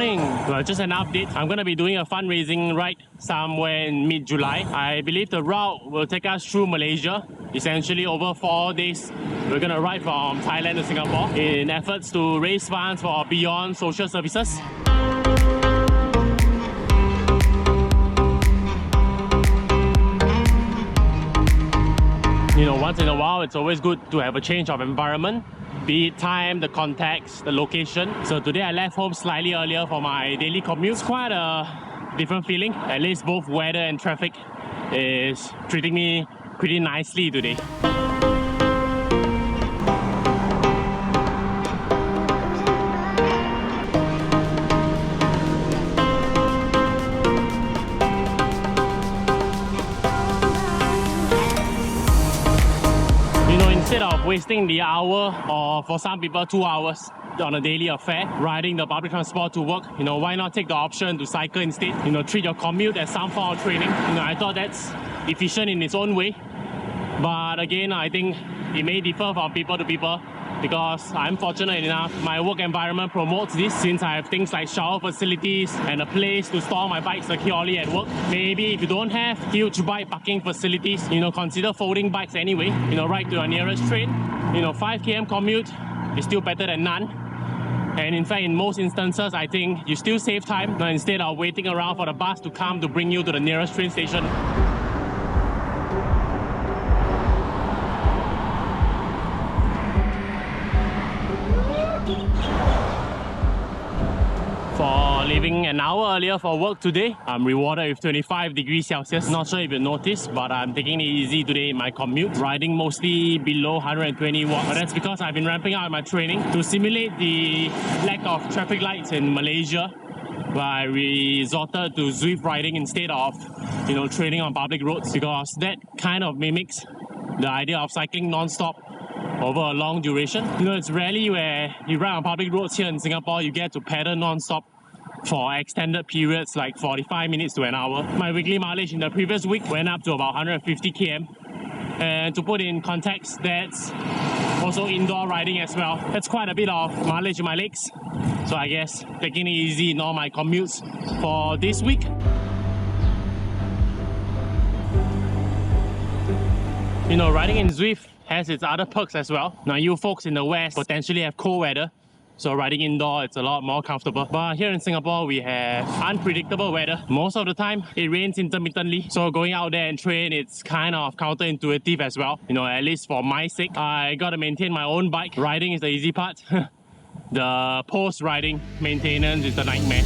morning. Well, just an update. I'm going to be doing a fundraising ride somewhere in mid-July. I believe the route will take us through Malaysia. Essentially over 4 days, we're going to ride from Thailand to Singapore in efforts to raise funds for Beyond Social Services. You know, once in a while, it's always good to have a change of environment. Be it time, the context, the location. So today I left home slightly earlier for my daily commute. It's quite a different feeling. At least both weather and traffic is treating me pretty nicely today. Instead of wasting the hour or for some people 2 hours on a daily affair riding the public transport to work, you know, why not take the option to cycle instead? You know, treat your commute as some form of training. You know, I thought that's efficient in its own way, but again, I think it may differ from people to people, because I'm fortunate enough my work environment promotes this, since I have things like shower facilities and a place to store my bike securely at work. Maybe if you don't have huge bike parking facilities, you know, consider folding bikes anyway. You know, ride to your nearest train. You know, 5 km commute is still better than none. And in fact, in most instances, I think you still save time instead of waiting around for the bus to come to bring you to the nearest train station. For leaving an hour earlier for work today, I'm rewarded with 25 degrees Celsius. Not sure if you noticed, but I'm taking it easy today in my commute, riding mostly below 120 watts. But that's because I've been ramping up my training to simulate the lack of traffic lights in Malaysia, where I resorted to Zwift riding instead of, you know, training on public roads, because that kind of mimics the idea of cycling non-stop over a long duration. You know, it's rarely where you ride on public roads here in Singapore, you get to pedal non-stop for extended periods like 45 minutes to an hour. My weekly mileage in the previous week went up to about 150 km. And to put in context, that's also indoor riding as well. That's quite a bit of mileage in my legs. So I guess taking it easy in all my commutes for this week. You know, riding in Zwift has its other perks as well. Now, you folks in the West potentially have cold weather, so riding indoor, it's a lot more comfortable. But here in Singapore, we have unpredictable weather. Most of the time, it rains intermittently. So going out there and train, it's kind of counterintuitive as well. You know, at least for my sake, I gotta maintain my own bike. Riding is the easy part. The post-riding maintenance is the nightmare.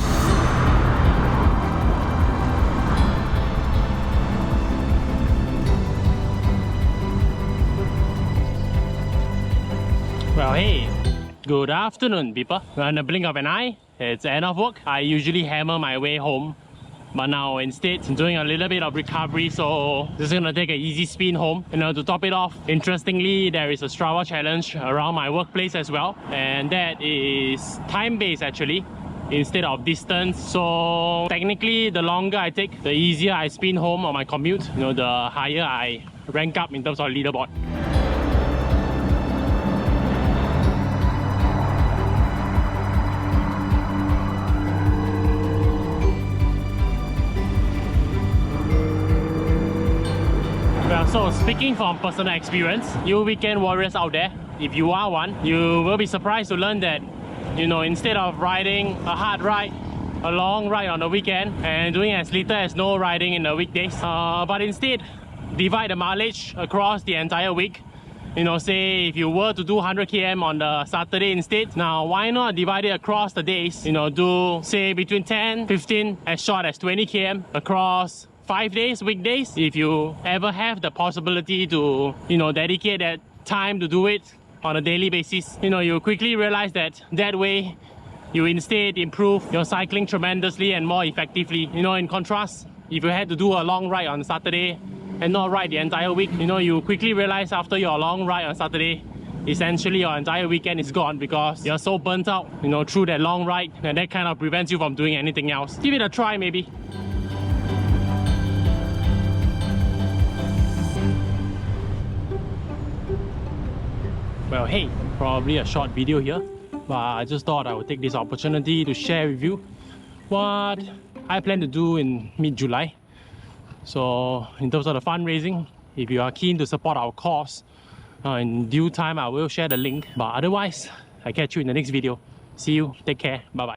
Well, hey, good afternoon, people. In the blink of an eye, it's the end of work. I usually hammer my way home, but now instead I'm doing a little bit of recovery, so just gonna take an easy spin home. You know, to top it off, interestingly, there is a Strava challenge around my workplace as well, and that is time-based actually, instead of distance. So technically, the longer I take, the easier I spin home on my commute. You know, the higher I rank up in terms of leaderboard. Well, so speaking from personal experience, you weekend warriors out there, if you are one, you will be surprised to learn that, you know, instead of riding a hard ride, a long ride on the weekend and doing as little as no riding in the weekdays, but instead divide the mileage across the entire week. You know, say if you were to do 100 km on the Saturday instead, now why not divide it across the days? You know, do say between 10, 15, as short as 20 km across 5 days, weekdays. If you ever have the possibility to, you know, dedicate that time to do it on a daily basis, you know, you quickly realize that way you instead improve your cycling tremendously and more effectively. You know, in contrast, if you had to do a long ride on Saturday and not ride the entire week, you know, you quickly realize after your long ride on Saturday, essentially your entire weekend is gone because you're so burnt out, you know, through that long ride, and that kind of prevents you from doing anything else. Give it a try maybe. Well, hey, probably a short video here, but I just thought I would take this opportunity to share with you what I plan to do in mid-July. So in terms of the fundraising, if you are keen to support our cause, in due time I will share the link. But otherwise, I catch you in the next video. See you, take care, bye bye.